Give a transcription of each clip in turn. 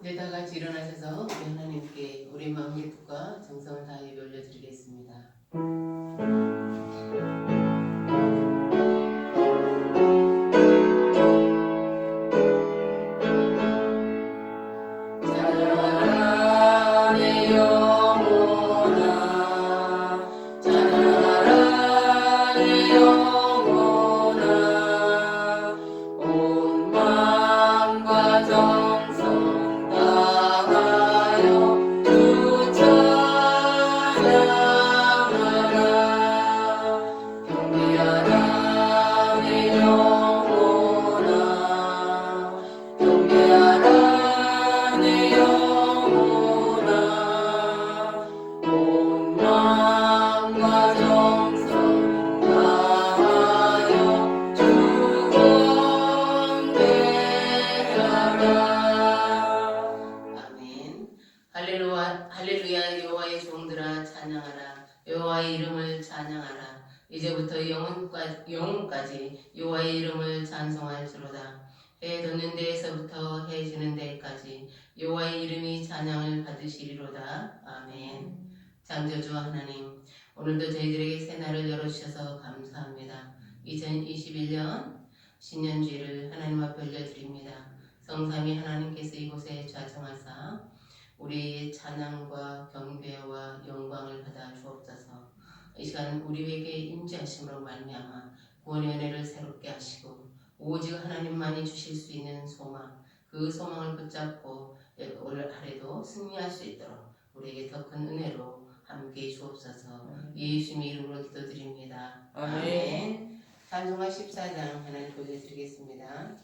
이제 다 같이 일어나셔서 우리 하나님께 우리 마음의 뜻과 정성을 다해 예배 올려드리겠습니다. 할렐루야. 여호와의 종들아 찬양하라. 여호와의 이름을 찬양하라. 이제부터 영혼까지 여호와의 이름을 찬송할지로다. 해 돋는 데에서부터 해 지는 데까지 여호와의 이름이 찬양을 받으시리로다. 아멘. 창조주 하나님, 오늘도 저희들에게 새날을 열어주셔서 감사합니다. 2021년 신년주일을 하나님 앞에 올려드립니다. 성삼위 하나님께서 이곳에 좌정하사 우리의 찬양과 경배와 영광을 받아 주옵소서. 이 시간 우리에게 임재하심으로 말미암아 구원의 은혜를 새롭게 하시고 오직 하나님만이 주실 수 있는 소망, 그 소망을 붙잡고 올 한해도 승리할 수 있도록 우리에게 더 큰 은혜로 함께 주옵소서. 예수님의 이름으로 기도드립니다. 아멘. 찬송가 14장 하나님 보여드리겠습니다.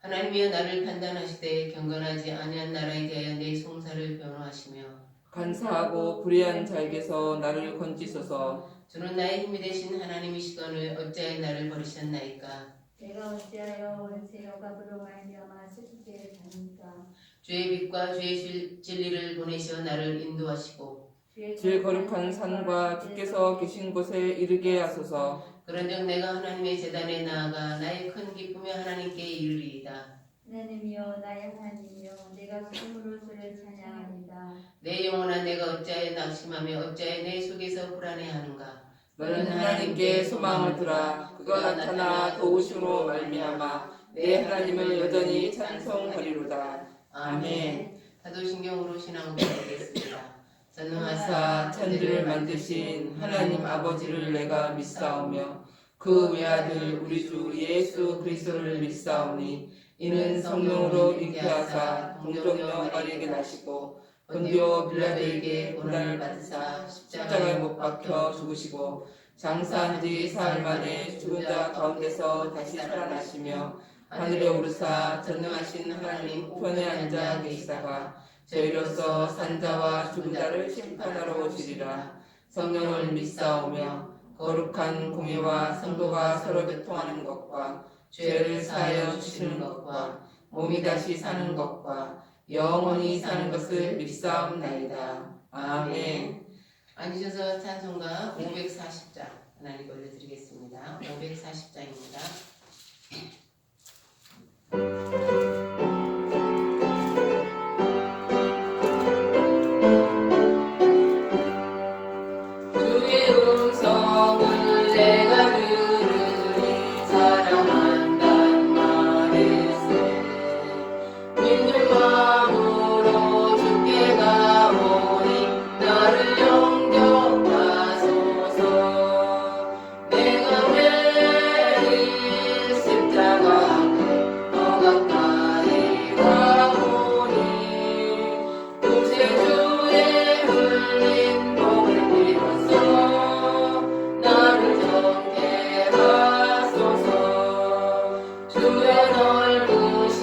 하나님이여 나를 판단하시되 경건하지 아니한 나라에 대하여 내 송사를 변호하시며 간사하고 불의한 자에게서 나를 건지소서. 주는 나의 힘이 되신 하나님이시거늘 어찌하여 나를 버리셨나이까. 내가 어찌하여 원수의 억압으로 말미암아 슬프게 사니까. 주의 빛과 주의 진리를 보내시어 나를 인도하시고 주의 거룩한 산과 주께서 계신 곳에 이르게 하소서. 그런즉 내가 하나님의 제단에 나아가 나의 큰 기쁨의 하나님께 이르리이다. 하나님이여 나의 하나님이여 내가 기쁨으로 주를 찬양합니다. 내 영혼아 내가 어찌하여 낙심하며 어찌하여 내 속에서 불안해하는가. 너는 하나님께 소망을 두라. 그가 나타나 도우심으로 말미암아 내 하나님을 여전히 찬송하리로다. 아멘. 사도신경으로 신앙을 고백하겠습니다. 전능하사 천지를 만드신 하나님 아버지를 내가 믿사오며 그 외아들 우리 주 예수 그리스도를 믿사오니 이는 성령으로 잉태하사 동정녀 마리에게 나시고 본디오 빌라도에게 고난을 받으사 십자가에 못 박혀 죽으시고 장사한 지 사흘 만에 죽은 자 가운데서 다시 살아나시며 하늘에 오르사 전능하신 하나님 우편에 앉아 계시다가 저희로서 산자와 죽은 자를 심판하러 오시리라. 성령을 믿사오며 거룩한 공예와 성도가 서로 교통하는 것과 죄를 사하여 주시는 것과 몸이 다시 사는 것과 영원히 사는 것을 믿사옵나이다. 아멘. 앉으셔서 찬송가 540장 하나님 올려드리겠습니다. 540장입니다. 주의 음성을 내가 들으니 사랑한단 말일세. 믿는 마음으로 주께 가오니 나를 영접하소서. 내가 매일 십자가 앞에 더 가까이 가오니 구세주의 흘린 복을 빌어서 나를 정죄하소서. 주의 넓으신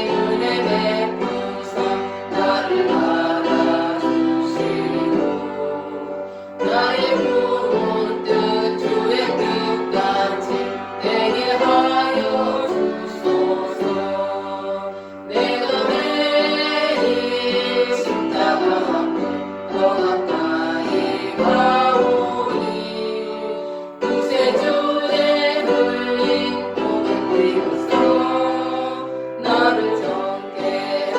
은혜 베푸사 나를 알아주시고 나의 부은 뜻 주의 뜻같이 되게 하여 주소서. 내가 매일 십자가 앞에 더 가까이 가오니 구세주의 흘린 복을 빌어서 나를 정죄하소서.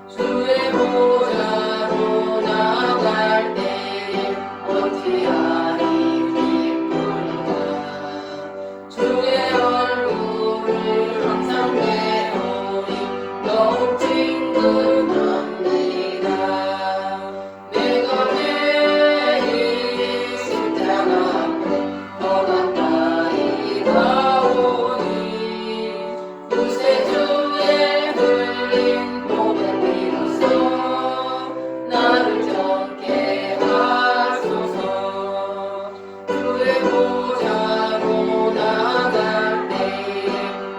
주의 보좌로 나아갈 때에 어찌하리 기쁜가. 주의 얼굴을 항상 배우니 더욱 친근합니다. 내가 매일 십자가 앞에 더 가까이 가오니 구세주의 흘린 복을 빌어서 나를 정케 하소서. 주의 보좌로 나아갈 때에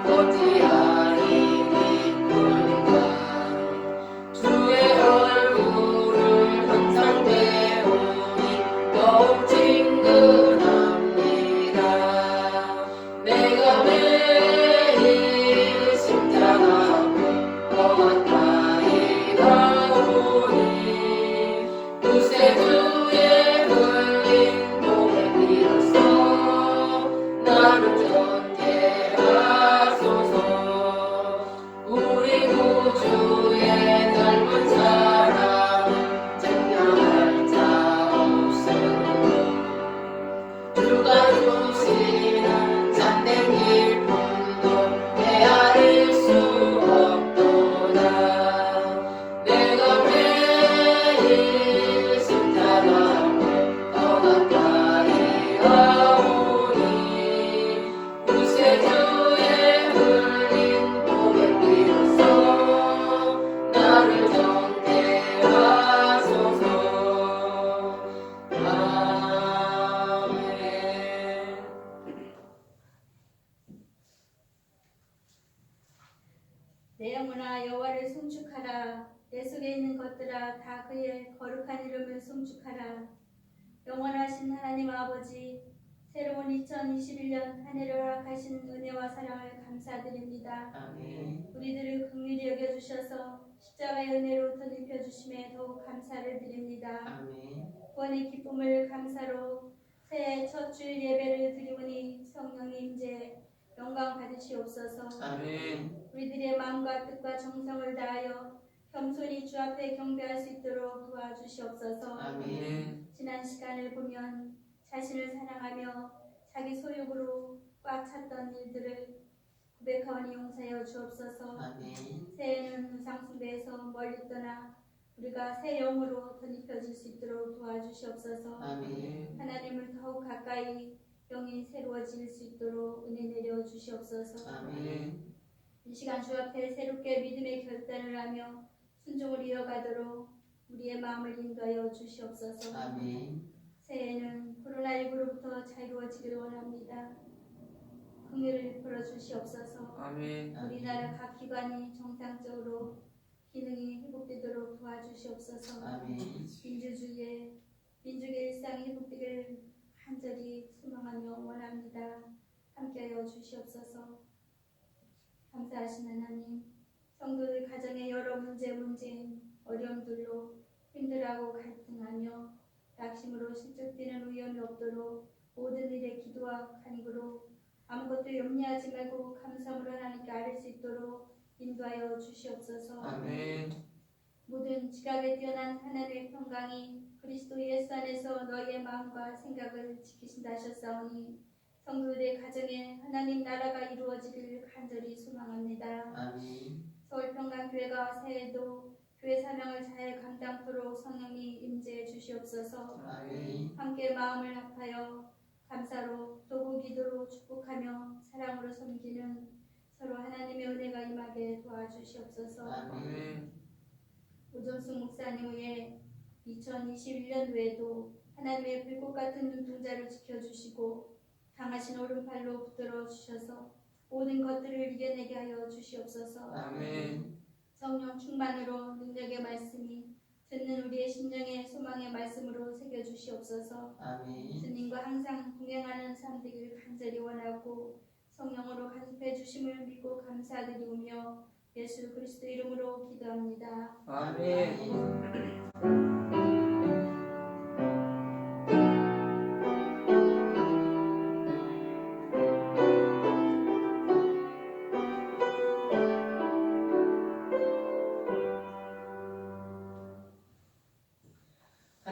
어찌하리 기쁜가. 주의 얼굴을 항상 배우니 더욱 친근합니다. 내가 매일 십자가 앞에 더 가까이 가오니 구세주의 흘린 복을 빌어서 나를 정죄하소서. 우리 구주의 넓은 사랑은 증명할 자 없으니 주가 주시는 참된 기쁨도 헤아릴 수 없도다. 내가 매일 십자가 앞에 더 가까이 가오니 구세주의 흘린 복을 빌어서 나를 정죄하소서. 아멘. 내 영혼아 여호와를 송축하라. 내 속에 있는 것들아 다 그의 거룩한 이름을 송축하라. 영원하신 하나님 아버지, 새로운 2021년 한 해를 허락하신 은혜와 사랑을 감사드립니다. 아멘. 우리들을 긍휼히 여겨주셔서 십자가의 은혜로 덧입혀 주심에 더욱 감사를 드립니다. 아멘. 구원의 기쁨을 감사로 새해 첫 주일 예배를 드리오니 성령의 임재 영광 받으시옵소서. 아멘. 우리들의 마음과 뜻과 정성을 다하여 겸손히 주 앞에 경배할 수 있도록 도와주시옵소서. 아멘. 지난 시간을 보면 자신을 사랑하며 자기 소욕으로 꽉 찼던 일들을 고백하오니 용서하여 주옵소서. 아멘. 새해는 우상숭배에서 멀리 떠나 우리가 새 영으로 덧입혀질 수 있도록 도와주시옵소서. 아멘. 하나님을 더욱 가까이 영이 새로워질 수 있도록 은혜 내려 주시옵소서. 아멘. 이 시간 주 앞에 새롭게 믿음의 결단을 하며 순종을 이어가도록 우리의 마음을 인도하여 주시옵소서. 아멘. 새해에는 코로나19로부터 자유로워지기를 원합니다. 긍휼을 베풀어 주시옵소서. 아멘. 우리나라 각 기관이 정상적으로 기능이 회복되도록 도와주시옵소서. 아멘. 민주주의의 일상이 회복되기를 간절히 소망하며 원합니다. 함께하여 주시옵소서. 감사하신 하나님, 성도들 가정의 여러 문제인 어려움들로 힘들어하고 갈등하며 낙심으로 실족되는 위험이 없도록 모든 일에 기도와 간구로 아무것도 염려하지 말고 감사함으로 하나님께 아뢰 수 있도록 인도하여 주시옵소서. 아멘. 모든 지각에 뛰어난 하나님의 평강이 그리스도 예수 안에서 너희의 마음과 생각을 지키신다 하셨사오니 성도들의 가정에 하나님 나라가 이루어지기를 간절히 소망합니다. 아멘. 서울평강교회가 새해에도 교회 사명을 잘 감당토록 성령이 임재해 주시옵소서. 아멘. 함께 마음을 합하여 감사로 도구 기도로 축복하며 사랑으로 섬기는 서로 하나님의 은혜가 임하게 도와주시옵소서. 아멘. 오정숙 목사님 외에 2021년도에도 하나님의 불꽃 같은 눈동자를 지켜주시고 강하신 오른팔로 붙들어 주셔서 모든 것들을 이겨내게 하여 주시옵소서. 아멘. 성령 충만으로 능력의 말씀이 듣는 우리의 심령의 소망의 말씀으로 새겨주시옵소서. 아멘. 주님과 항상 동행하는 삶 되기를 간절히 원하고 성령으로 간섭해 주심을 믿고 감사드리오며 예수 그리스도 이름으로 기도합니다. 아멘.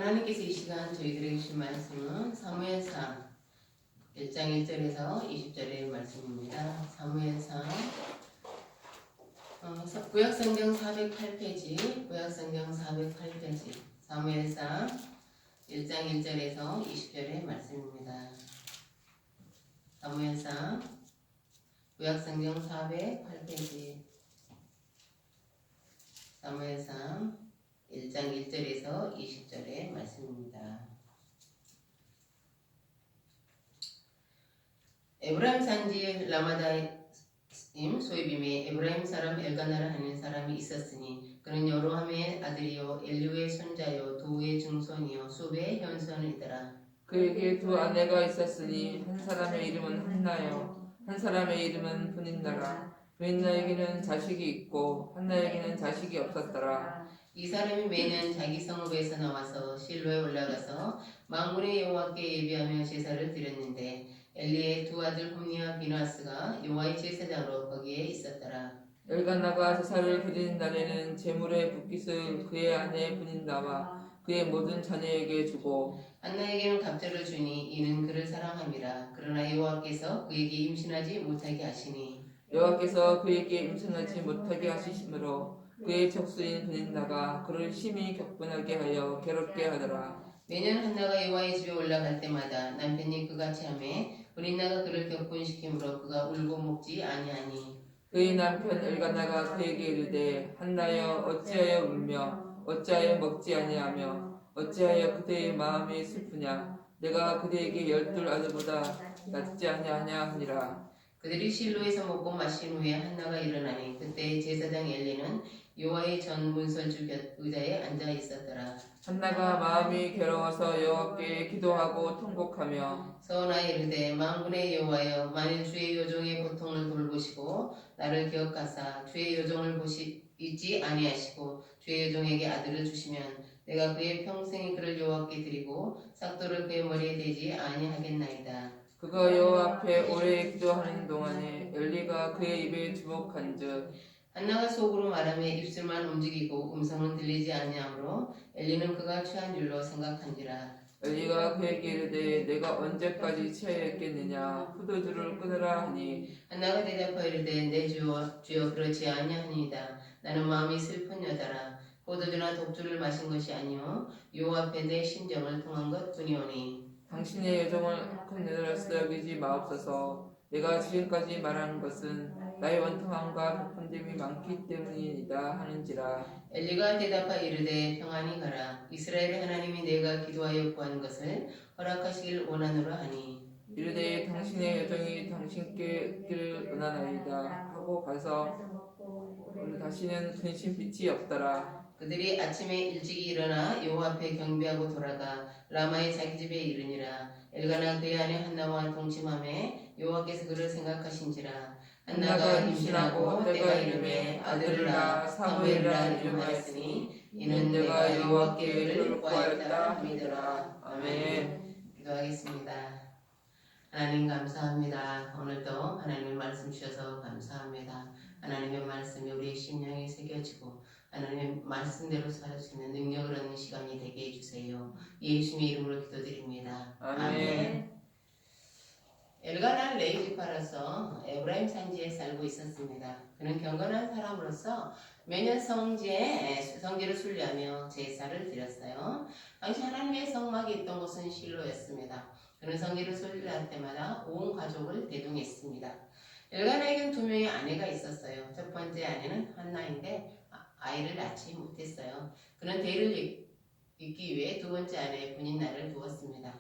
하나님께서 이 시간 저희들에게 주신 말씀은 사무엘상 1장 1절에서 20절의 말씀입니다. 사무엘상 구약성경 408페이지, 구약성경 408페이지, 사무엘상 1장 1절에서 20절의 말씀입니다. 사무엘상 구약성경 408페이지, 사무엘상 1장 1절에서 20절의 말씀입니다. 에브라임 산지 라마다임 소이빔에 에브라임 사람 엘가나라 하는 사람이 있었으니 그는 여로함의 아들이요 엘리우의 손자요 도우의 증손이요 수베의 현손이더라. 그에게 두 아내가 있었으니 한 사람의 이름은 한나요, 한 사람의 이름은 분인나라. 분인나에게는 자식이 있고 한나에게는 자식이 없었더라. 이 사람이 매년 자기 성읍에서 나와서 실로에 올라가서 만군의 여호와께 예배하며 제사를 드렸는데 엘리의 두 아들 홈니와 비나스가 여호와의 제사장으로 거기에 있었더라. 엘가나가 제사를 드리는 날에는 제물의 붓깃을 그의 아내 분인나와 그의 모든 자녀에게 주고 한나에게는 갑절을 주니 이는 그를 사랑함이라. 그러나 여호와께서 그에게 임신하지 못하게 하시니 여호와께서 그에게 임신하지 못하게 하시심으로 그의 척수인 분인나가 그를 심히 격분하게 하여 괴롭게 하더라. 매년 한나가 여호와의 집에 올라갈 때마다 남편이 그같이 하매 분인나가 그를 격분시키므로 그가 울고 먹지 아니하니 그의 남편 엘가나가 그에게 이르되 한나여 어찌하여 울며 어찌하여 먹지 아니하며 어찌하여 그대의 마음이 슬프냐 내가 그대에게 12 아들보다 낫지 아니하냐 하니라. 그들이 실로에서 먹고 마신 후에 한나가 일어나니 그때 제사장 엘리는 여호와의 전 문설주 곁 의자에 앉아 있었더라. 한나가 마음이 괴로워서 여호와께 기도하고 통곡하며 서원하 이르되 만군의 여호와여 만일 주의 요종의 고통을 돌보시고 나를 기억하사 주의 요종을 잊지 아니하시고 주의 요종에게 아들을 주시면 내가 그의 평생에 그를 여호와께 드리고 삭도를 그의 머리에 대지 아니하겠나이다. 그가 여호와 앞에 오래 기도하는 동안에 엘리가 그의 입에 주목한즉 한나가 속으로 말하며 입술만 움직이고 음성은 들리지 아니하므로 엘리는 그가 취한 줄로 생각한지라. 엘리가 그에게 이르되 내가 언제까지 취하여 있겠느냐 포도주를 끊으라 하니 한나가 대답하여 이르되 내 주여 그렇지 아니하니이다. 나는 마음이 슬픈 여자라. 포도주나 독주를 마신 것이 아니요 여호와 앞에 내 심정을 통한 것뿐이오니 당신의 여종을 악한 여자로서 여기지 마옵소서. 내가 지금까지 말하는 것은 나의 원통함과 베푼됨이 많기 때문이다 하는지라. 엘리가 대답하여 이르되 평안히 가라. 이스라엘의 하나님이 내가 기도하여 구한 것을 허락하시길 원하노라 하니 이르되 당신의 여종이 당신께 있기를 원하나이다 하고 가서 다시는 근심 빛이 없더라. 그들이 아침에 일찍 일어나 여호와 앞에 경배하고 돌아가 라마의 자기 집에 이르니라. 엘가나 그의 아내 한나와 동침하매 여호와께서 그를 생각하신지라. 한나가 임신하고 때가 이르매 아들을 낳아 사무엘이라 이름하였으니 이는 내가 여호와께 그를 구하였다 함이더라. 아멘. 기도하겠습니다. 하나님 감사합니다. 오늘도 하나님의 말씀 주셔서 감사합니다. 하나님의 말씀이 우리의 심령에 새겨지고 하나님의 말씀대로 살 수 있는 능력을 얻는 시간이 되게 해주세요. 예수님의 이름으로 기도드립니다. 아멘. 엘가나는 레위지파로서 에브라임 산지에 살고 있었습니다. 그는 경건한 사람으로서 매년 성지를 순례하며 제사를 드렸어요. 당시 하나님의 성막이 있던 곳은 실로였습니다. 그는 성지를 순례할 때마다 온 가족을 대동했습니다. 엘가나에겐 2명의 아내가 있었어요. 첫 번째 아내는 한나인데 아이를 낳지 못했어요. 그는 대를 잇기 위해 두 번째 아내의 분인날을 두었습니다.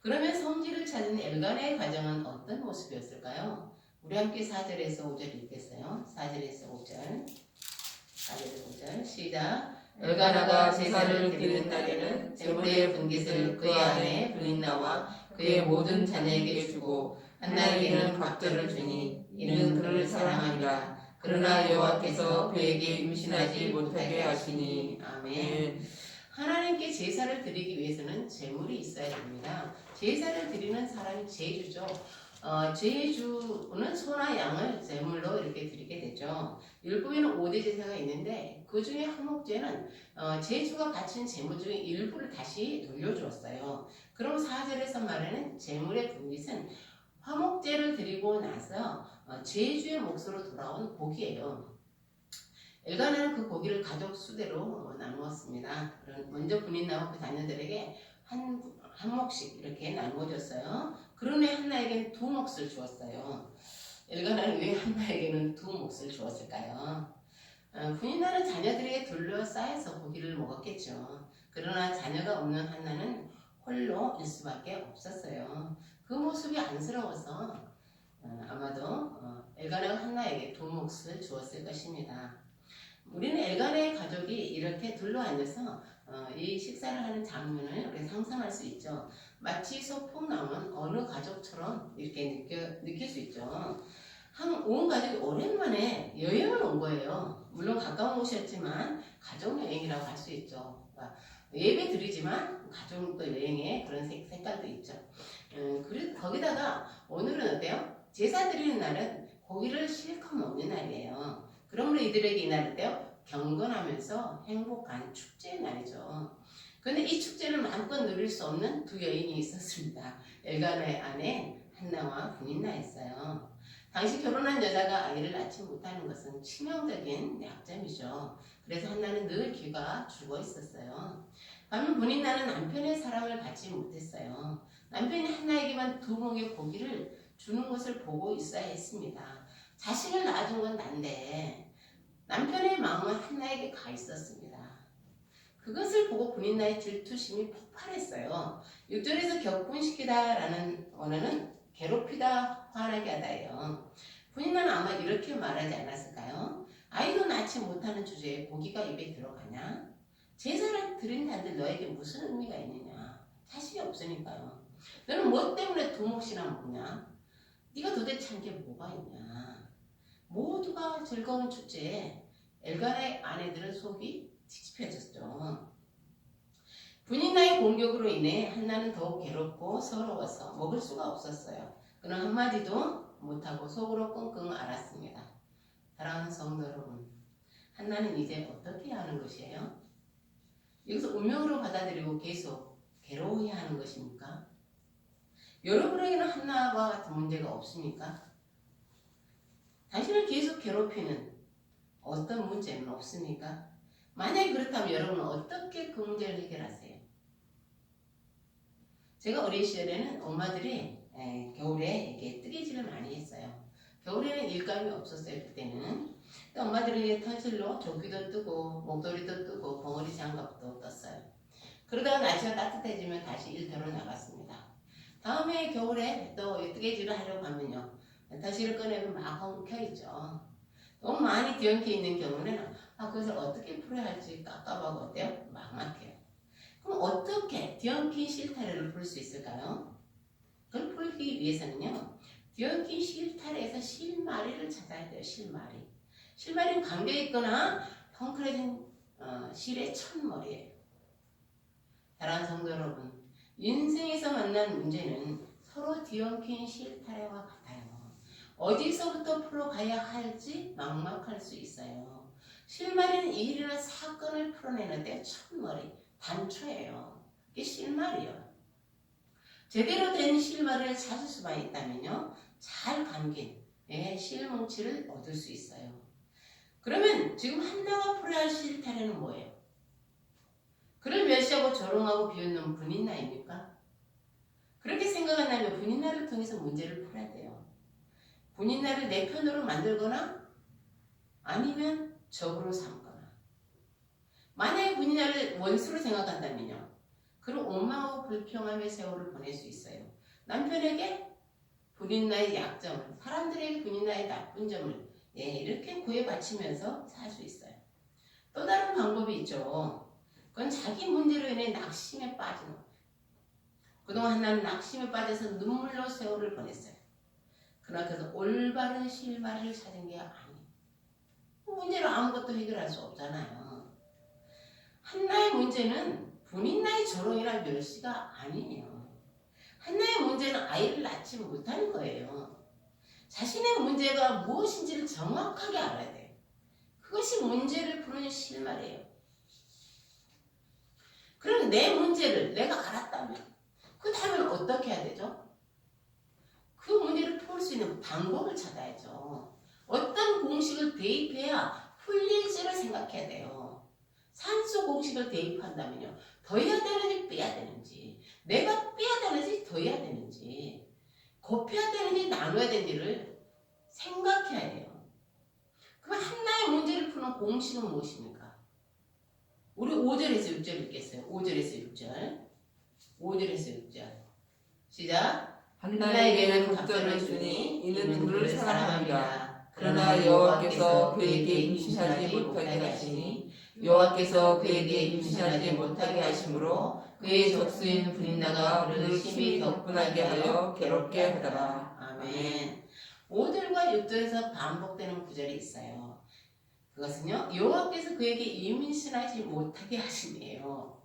그러면 성지를 찾은 엘가나의 가정은 어떤 모습이었을까요? 우리 함께 4절에서 5절 읽겠어요. 4절에서 5절. 4절에서 5절. 시작. 엘가나가 제사를 드리는 날에는 제물의 분깃을 그의 아내 분인나와 그의 모든 자녀에게 주고 한나에게는 밥들을 주니 이는 그를 사랑하니라. 그러나 여호와께서 그에게 임신하지 못하게 하시니. 아멘. 하나님께 제사를 드리기 위해서는 제물이 있어야 됩니다. 제사를 드리는 사람이 제주죠. 제주는 소나 양을 제물로 이렇게 드리게 되죠. 율법에는 5대 제사가 있는데 그 중에 한목제는 제주가 바친 제물 중에 일부를 다시 돌려주었어요. 그럼 4절에서 말하는 제물의 분깃은 화목제를 드리고 나서 제주의 몫으로 돌아온 고기예요. 엘가나는 그 고기를 가족 수대로 나누었습니다. 먼저 분인나와 그 자녀들에게 한 몫씩 이렇게 나누어줬어요. 그러네 한나에게는 2몫을 주었어요. 엘가나는 왜 한나에게는 2몫을 주었을까요? 분인나는 자녀들에게 둘러싸여서 고기를 먹었겠죠. 그러나 자녀가 없는 한나는 홀로 일 수밖에 없었어요. 그 모습이 안쓰러워서 아마도 엘가나가 한나에게 2몫을 주었을 것입니다. 우리는 엘가나의 가족이 이렇게 둘러앉아서 이 식사를 하는 장면을 우리가 상상할 수 있죠. 마치 소풍 나온 어느 가족처럼 이렇게 느낄 수 있죠. 온 가족이 오랜만에 여행을 온 거예요. 물론 가까운 곳이었지만 가족 여행이라고 할 수 있죠. 예배 드리지만 가족도 여행에 그런 색깔도 있죠. 거기다가 오늘은 어때요? 제사 드리는 날은 고기를 실컷 먹는 날이에요. 그러므로 이들에게 이 날은 어때요? 경건하면서 행복한 축제의 날이죠. 그런데 이 축제를 마음껏 누릴 수 없는 2 여인이 있었습니다. 엘가나의 아내 한나와 분인나였어요. 당시 결혼한 여자가 아이를 낳지 못하는 것은 치명적인 약점이죠. 그래서 한나는 늘 귀가 죽어 있었어요. 반면 분인나는 남편의 사랑을 받지 못했어요. 남편이 한나에게만 2몫의 고기를 주는 것을 보고 있어야 했습니다. 자식을 낳아준 건 난데 남편의 마음은 한나에게 가 있었습니다. 그것을 보고 분인나의 질투심이 폭발했어요. 6절에서 격분시키다라는 언어는 괴롭히다 화나게 하다예요. 본인은 아마 이렇게 말하지 않았을까요? 아이도 낳지 못하는 주제에 고기가 입에 들어가냐? 제사를 드린다는데 너에게 무슨 의미가 있느냐? 자식이 없으니까요. 너는 뭐 때문에 두 몫이나 먹냐? 네가 도대체 한 게 뭐가 있냐? 모두가 즐거운 축제에 엘간의 아내들은 속이 찝찝해졌죠. 분인나의 공격으로 인해 한나는 더욱 괴롭고 서러워서 먹을 수가 없었어요. 그는 한마디도 못하고 속으로 끙끙 앓았습니다. 사랑하는 성도 여러분, 한나는 이제 어떻게 해야 하는 것이에요? 여기서 운명으로 받아들이고 계속 괴로워해야 하는 것입니까? 여러분에게는 한나와 같은 문제가 없습니까? 당신을 계속 괴롭히는 어떤 문제는 없습니까? 만약에 그렇다면 여러분은 어떻게 그 문제를 해결하세요? 제가 어린 시절에는 엄마들이 겨울에 이렇게 뜨개질을 많이 했어요. 겨울에는 일감이 없었어요, 그때는. 엄마들이 터질로 조끼도 뜨고 목도리도 뜨고 벙어리 장갑도 떴어요. 그러다가 날씨가 따뜻해지면 다시 일터로 나갔습니다. 다음에 겨울에 또 뜨개질을 하려고 하면요, 터질을 꺼내면 막 엉켜있죠. 너무 많이 뒤엉켜 있는 경우는 그것을 어떻게 풀어야 할지 깝깝하고 어때요? 막막해요. 그럼 어떻게 뒤엉킨 실타래를 풀 수 있을까요? 그걸 풀기 위해서는요, 뒤엉킨 실타래에서 실마리를 찾아야 돼요. 실마리. 실마리는 감겨있거나 펑크러진 실의 첫머리예요. 사랑하는 성도 여러분, 인생에서 만난 문제는 서로 뒤엉킨 실타래와 같아요. 어디서부터 풀어가야 할지 막막할 수 있어요. 실마리는 일이나 사건을 풀어내는데 첫머리, 단초예요. 이게 실마리예요. 제대로 된 실마리를 찾을 수만 있다면요, 잘 감긴 실뭉치를 얻을 수 있어요. 그러면 지금 한나가 풀어야 할 실타래는 뭐예요? 그를 멸시하고 조롱하고 비웃는 분인나입니까? 그렇게 생각한다면 분인나를 통해서 문제를 풀어야 돼요. 분인나를 내 편으로 만들거나 아니면 적으로 삼거나. 만약에 분인나를 원수로 생각한다면요, 그를 원망하고 불평함의 세월을 보낼 수 있어요. 남편에게 분인나의 약점을, 사람들에게 분인나의 나쁜 점을 이렇게 구애받치면서 살 수 있어요. 또 다른 방법이 있죠. 그건 자기 문제로 인해 낙심에 빠지는 거예요. 그동안 한나는 낙심에 빠져서 눈물로 세월을 보냈어요. 그러나 그래서 올바른 실마리를 찾은 게 아니에요. 문제로 아무것도 해결할 수 없잖아요. 한나의 문제는 분인나의 조롱이나 멸시가 아니에요. 한나의 문제는 아이를 낳지 못하는 거예요. 자신의 문제가 무엇인지를 정확하게 알아야 돼요. 그것이 문제를 푸는 실마리예요. 그럼 내 문제를 내가 알았다면 그 다음엔 어떻게 해야 되죠? 그 문제를 풀 수 있는 방법을 찾아야죠. 어떤 공식을 대입해야 풀릴지를 생각해야 돼요. 산수 공식을 대입한다면요, 더 해야 되는지 빼야 되는지, 내가 빼야 되는지 더 해야 되는지, 곱해야 되는지 나눠야 되는지를 생각해야 돼요. 그럼 한나의 문제를 푸는 공식은 무엇입니까? 우리 5절에서 6절 읽겠어요. 5절에서 6절. 5절에서 6절. 시작. 한나에게는 갑절을 주니 이는 그를 사랑합니다. 그러나 여호와께서 그에게 임신하지 못하게 하시니 여호와께서 그에게 임신하지 못하게 하심으로 그의 적수인 분인나가 그를 심히 격분하게 하여 괴롭게 하더라. 아멘. 5절과 6절에서 반복되는 구절이 있어요. 그것은요, 여호와께서 그에게 임신하지 못하게 하심이에요.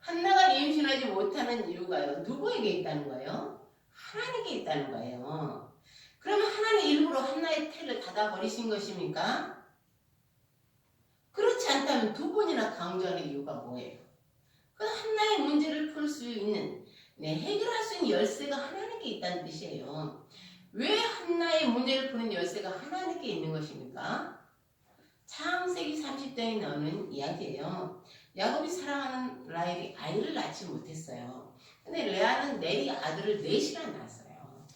한나가 임신하지 못하는 이유가요, 누구에게 있다는 거예요? 하나님께 있다는 거예요. 그러면 하나님 일부러 한나의 태를 닫아버리신 것입니까? 그렇지 않다면 두 번이나 강조하는 이유가 뭐예요? 그 한나의 문제를 풀 수 있는, 해결할 수 있는 열쇠가 하나님께 있다는 뜻이에요. 왜 한나의 문제를 푸는 열쇠가 하나님께 있는 것입니까? 창세기 30장에 나오는 이야기예요. 야곱이 사랑하는 라헬이 아이를 낳지 못했어요. 근데 레아는 넬이 아들을 넷이나 낳았어요.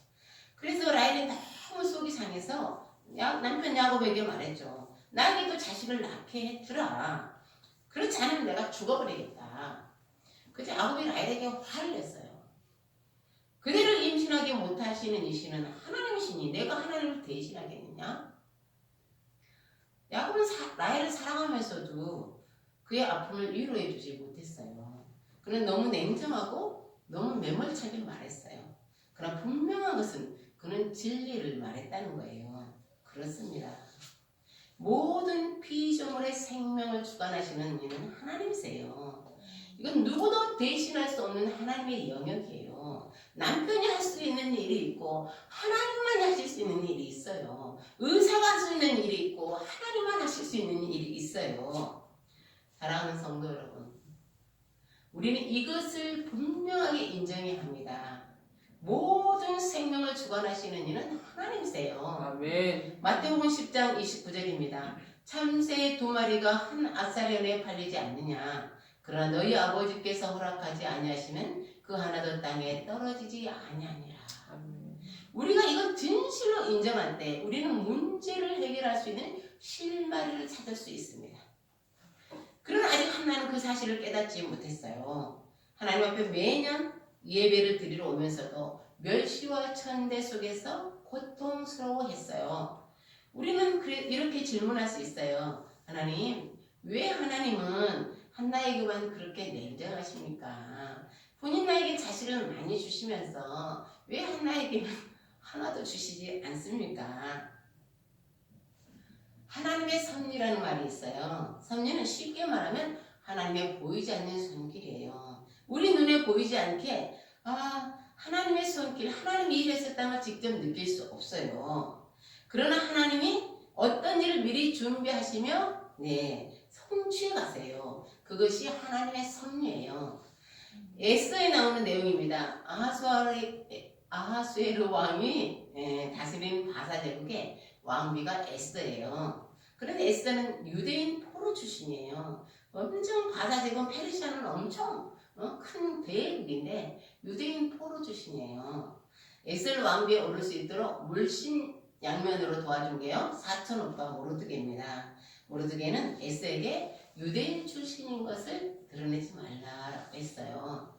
그래서 라헬이 너무 속이 상해서 남편 야곱에게 말했죠. 나에게도 자식을 낳게 해주라. 그렇지 않으면 내가 죽어버리겠다. 그래서 야곱이 라헬에게 화를 냈어요. 그대를 임신하게 못하시는 이 신은 하나님의 신이 내가 하나님을 대신하겠느냐? 야곱은 라헬을 사랑하면서도 그의 아픔을 위로해 주지 못했어요. 그는 너무 냉정하고 너무 매몰차게 말했어요. 그러나 분명한 것은 그는 진리를 말했다는 거예요. 그렇습니다. 모든 피조물의 생명을 주관하시는 이는 하나님이세요. 이건 누구도 대신할 수 없는 하나님의 영역이에요. 남편이 할 수 있는 일이 있고 하나님만 하실 수 있는 일이 있어요. 의사가 할 수 있는 일이 있고 하나님만 하실 수 있는 일이 있어요. 사랑하는 성도 여러분, 우리는 이것을 분명하게 인정해야 합니다. 모든 생명을 주관하시는 이는 하나님이세요. 아멘. 마태복음 10장 29절입니다. 참새 2마리가 한 아사련에 팔리지 않느냐? 그러나 너희 아버지께서 허락하지 아니하시면 그 하나도 땅에 떨어지지 아니하니라. 아멘. 우리가 이걸 진실로 인정할 때 우리는 문제를 해결할 수 있는 실마리를 찾을 수 있습니다. 그러나 아직 한나는 그 사실을 깨닫지 못했어요. 하나님 앞에 매년 예배를 드리러 오면서도 멸시와 천대 속에서 고통스러워했어요. 우리는 이렇게 질문할 수 있어요. 하나님, 왜 하나님은 한나에게만 그렇게 냉정하십니까? 본인 나에게 자식을 많이 주시면서 왜 한나에게는 하나도 주시지 않습니까? 하나님의 섭리라는 말이 있어요. 섭리는 쉽게 말하면 하나님의 보이지 않는 손길이에요. 우리 눈에 보이지 않게 하나님의 손길, 하나님이 일하셨다는 걸 직접 느낄 수 없어요. 그러나 하나님이 어떤 일을 미리 준비하시며 성취해 가세요. 그것이 하나님의 섭리예요. 에스더에 나오는 내용입니다. 아하수에르 왕이 다스린 바사 제국의 왕비가 에스더예요. 그런데 에스더는 유대인 포로 출신이에요. 엄청 바사 제국 페르시아는 엄청 큰 대국인데 유대인 포로 출신이에요. 에스더 왕비에 오를 수 있도록 물신 양면으로 도와준 게요. 사촌 오빠 모르드게입니다. 모르드게는 에스더에게 유대인 출신인 것을 드러내지 말라라고 했어요.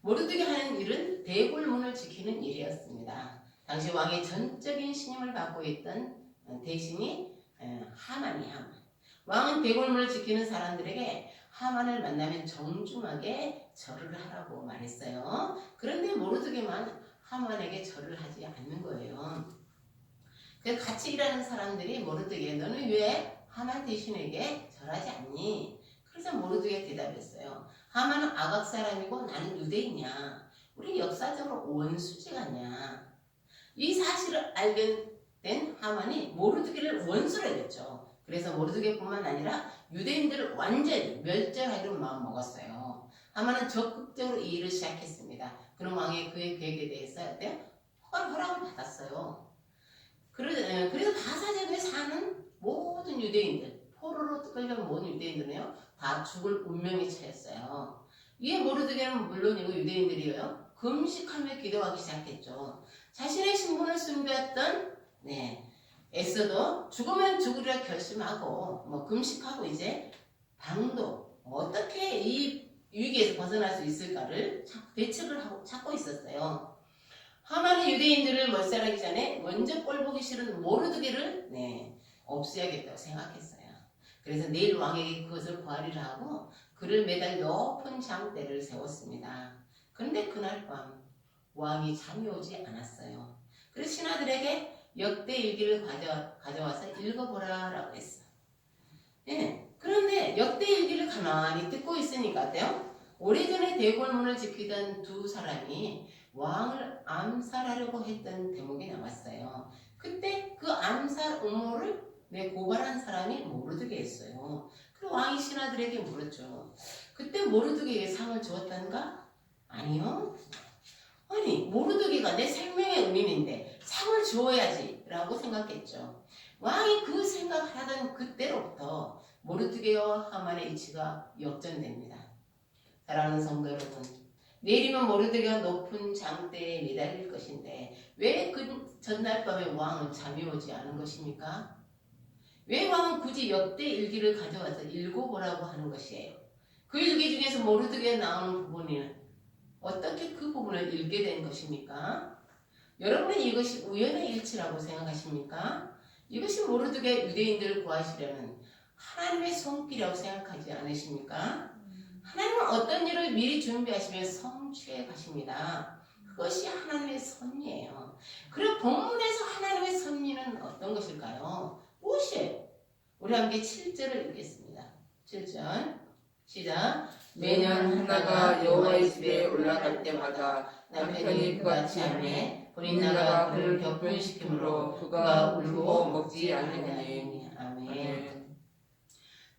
모르드게 하는 일은 대궐문을 지키는 일이었습니다. 당시 왕의 전적인 신임을 받고 있던 대신이 하만이야. 왕은 대궐문을 지키는 사람들에게 하만을 만나면 정중하게 절을 하라고 말했어요. 그런데 모르드게만 하만에게 절을 하지 않는 거예요. 그래서 같이 일하는 사람들이 모르드게, 너는 왜 하만 대신에게 절하지 않니? 그래서 모르드게 대답했어요. 하만은 아각 사람이고 나는 유대인이야. 우리 역사적으로 원수지간이야. 이 사실을 알게 된 하만이 모르드게를 원수로 했죠. 그래서 모르드게뿐만 아니라 유대인들을 완전히 멸절하기로 마음먹었어요. 하만은 적극적으로 이 일을 시작했습니다. 그런 왕의 그의 계획에 대해서 허락을 받았어요. 그래서 바사제국에 사는 모든 유대인들, 포로로 끌려온 모든 유대인들은요, 다 죽을 운명에 처했어요. 이에 모르드게는 물론이고 유대인들이요, 금식하며 기도하기 시작했죠. 자신의 신분을 숨겼던 에스더도 죽으면 죽으리라 결심하고 금식하고 이제 방도 어떻게 이 위기에서 벗어날 수 있을까를 대책을 하고 찾고 있었어요. 하만이 유대인들을 몰살하기 전에 먼저 꼴보기 싫은 모르드게를 없애야겠다고 생각했어요. 그래서 내일 왕에게 그것을 구하리라 하고 그를 매달 높은 장대를 세웠습니다. 그런데 그날 밤 왕이 잠이 오지 않았어요. 그래서 신하들에게 역대일기를 가져와서 읽어보라라고 했어. 그런데 역대일기를 가만히 듣고 있으니까 어때요? 오래전에 대궐문을 지키던 두 사람이 왕을 암살하려고 했던 대목이 나왔어요. 그때 그 암살 음모를 고발한 사람이 모르드게였어요. 그리고 왕이 신하들에게 물었죠. 그때 모르드게에게 상을 주었던가? 아니요. 아니, 모르드게가 내 생명의 은인인데 상을 주어야지 라고 생각했죠. 왕이 그 생각을 하던 그때로부터 모르드게와 하만의 이치가 역전됩니다. 사랑하는 성도 여러분, 내일이면 모르드게가 높은 장대에 매달릴 것인데 왜 그 전날 밤에 왕은 잠이 오지 않은 것입니까? 왜 왕은 굳이 역대 일기를 가져와서 읽어보라고 하는 것이에요? 그 일기 중에서 모르드게에 나오는 부분이 어떻게 그 부분을 읽게 된 것입니까? 여러분은 이것이 우연의 일치라고 생각하십니까? 이것이 모르드게 유대인들을 구하시려는 하나님의 손길이라고 생각하지 않으십니까? 하나님은 어떤 일을 미리 준비하시며 성취해 가십니다. 그것이 하나님의 섭리예요. 그리고 본문에서 하나님의 섭리는 어떤 것일까요? 무엇이에요? 우리 함께 7절을 읽겠습니다. 7절 시작. 매년 하나가 여호와의 집에 올라갈 때마다 남편이 그같이 하매 본인 나가 그를 격분시키므로 그가 울고 먹지 않느니라. 아멘.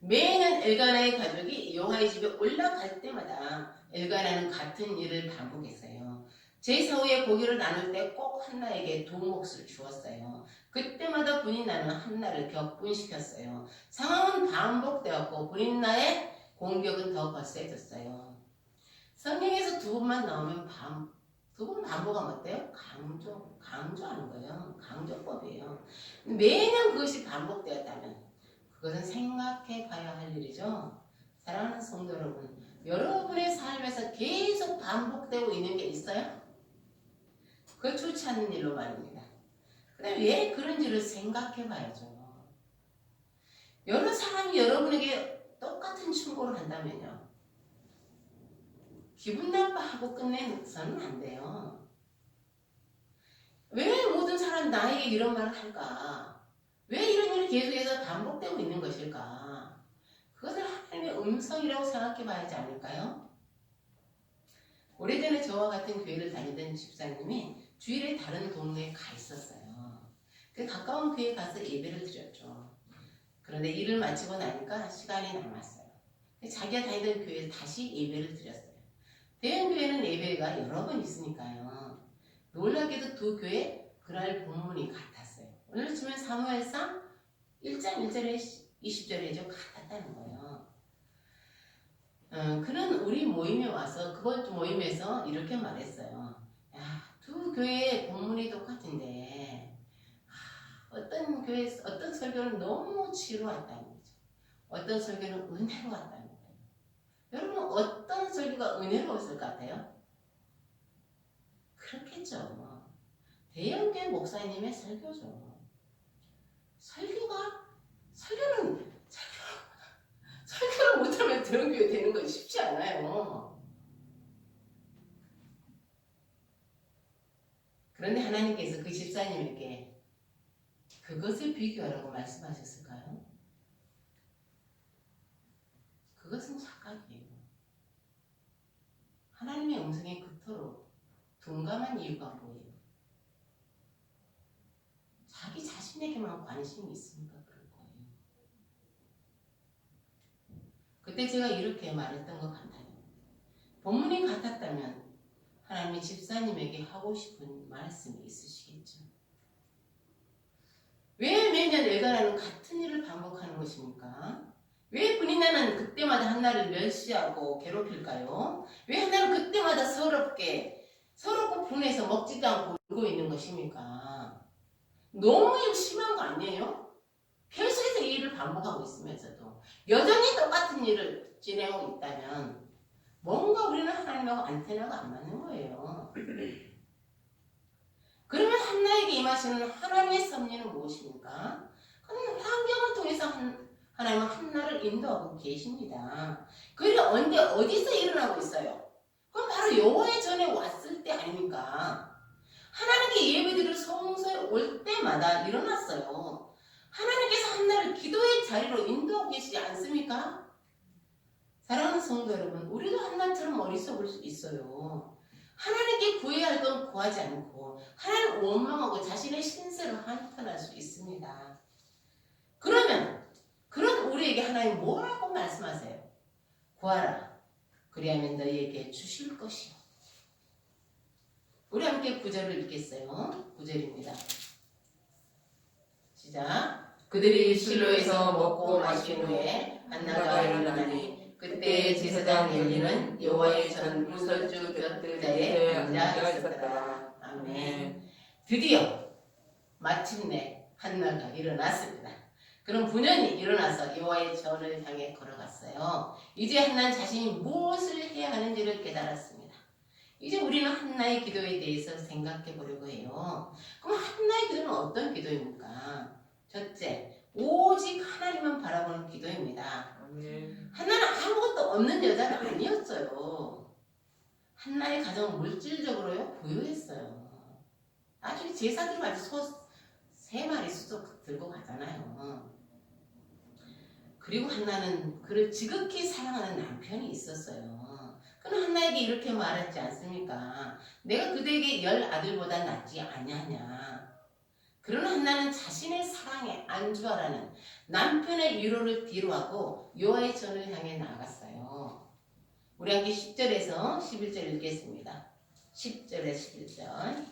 매년 엘가나의 가족이 여호와의 집에 올라갈 때마다 엘가나는 같은 일을 반복했어요. 제4후에 고기를 나눌 때 꼭 한나에게 두 몫을 주었어요. 그때마다 분인나는 한나를 격분시켰어요. 상황은 반복되었고 분인나의 공격은 더 거세졌어요. 성경에서 두 번만 나오면 두 번 반복하면 어때요? 강조하는 거예요. 강조법이에요. 매년 그것이 반복되었다면 그것은 생각해 봐야 할 일이죠. 사랑하는 성도 여러분, 여러분의 삶에서 계속 반복되고 있는 게 있어요? 그거 좋지 않는 일로 말입니다. 그다음에 왜 그런지를 생각해 봐야죠. 여러 사람이 여러분에게 똑같은 충고를 한다면요. 기분 나빠하고 끝내서는 안 돼요. 왜 모든 사람 나에게 이런 말을 할까? 왜 이런 일이 계속해서 반복되고 있는 것일까? 그것을 하나님의 음성이라고 생각해 봐야 하지 않을까요? 오래전에 저와 같은 교회를 다니던 집사님이 주일에 다른 동네에 가 있었어요. 그 가까운 교회에 가서 예배를 드렸죠. 그런데 일을 마치고 나니까 시간이 남았어요. 자기가 다니던 교회에 다시 예배를 드렸어요. 대형교회는 예배가 여러 번 있으니까요. 놀랍게도 두 교회 그날 본문이 같았어요. 오늘 치면 사무엘상 1장 1절에 20절에 같았다는 거예요. 그는 우리 모임에 와서 그번 모임에서 이렇게 말했어요. 야, 두 교회의 본문이 똑같은데 어떤 교회 어떤 설교는 너무 지루했다는 거죠. 어떤 설교는 은혜로웠다는 거예요. 여러분 어떤 설교가 은혜로웠을 것 같아요? 그렇겠죠. 대형교회 목사님의 설교죠. 설교를 못하면 대형교회 되는 건 쉽지 않아요. 그런데 하나님께서 그 집사님에게 그것을 비교하라고 말씀하셨을까요? 그것은 착각이에요. 하나님의 음성에 그토록 둔감한 이유가 뭐예요? 자기 자신에게만 관심이 있으니까 그럴 거예요. 그때 제가 이렇게 말했던 것 같아요. 본문이 같았다면 하나님이 집사님에게 하고 싶은 말씀이 있으시겠죠. 왜 매년 엘가나는 같은 일을 반복하는 것입니까? 왜 분인나는 그때마다 한나를 멸시하고 괴롭힐까요? 왜 한나는 그때마다 서럽고 분해서 먹지도 않고 울고 있는 것입니까? 너무 심한 거 아니에요? 계속해서 이 일을 반복하고 있으면서도 여전히 똑같은 일을 진행하고 있다면 뭔가 우리는 하나님하고 안테나가 안 맞는 거예요. 그러면 한나에게 임하시는 하나님의 섭리는 무엇입니까? 그는 환경을 통해서 하나님은 한나를 인도하고 계십니다. 그게 언제 어디서 일어나고 있어요? 그건 바로 여호와의 전에 왔을 때 아닙니까? 하나님께 예배드릴 성소에 올 때마다 일어났어요. 하나님께서 한나를 기도의 자리로 인도하고 계시지 않습니까? 사랑하는 성도 여러분, 우리도 한나처럼 어리석을 수 있어요. 하나님께 구해야 할 건 구하지 않고 하나님을 원망하고 자신의 신세로 한탄할 수 있습니다. 그러면 그런 우리에게 하나님 뭐라고 말씀하세요? 구하라. 그리하면 너희에게 주실 것이요. 우리 함께 9절을 읽겠어요. 9절입니다. 시작. 그들이 실로에서 먹고 마신 후에 한나가 일어나니 그때 제사장 엘리는 여호와의 전 문설주 곁들에 앉아 있었다. 아멘. 드디어 마침내 한나가 일어났습니다. 그럼 부녀는 일어나서 여호와의 전을 향해 걸어갔어요. 이제 한나는 자신이 무엇을 해야 하는지를 깨달았습니다. 이제 우리는 한나의 기도에 대해서 생각해 보려고 해요. 그럼 한나의 기도는 어떤 기도입니까? 첫째, 오직 하나님만 바라보는 기도입니다. 아멘. 한나는 아무것도 없는 여자가 아니었어요. 한나의 가정은 물질적으로요 부유했어요. 나중에 제사 들고 아주 소 3마리 수족 들고 가잖아요. 그리고 한나는 그를 지극히 사랑하는 남편이 있었어요. 그럼 한나에게 이렇게 말했지 않습니까? 내가 그대에게 10아들보다 낫지 아니하냐. 그러나 한나는 자신의 사랑의 안주하라는 남편의 위로를 뒤로하고 여호와의 전을 향해 나아갔어요. 우리 함께 10절에서 11절 읽겠습니다. 10절에 11절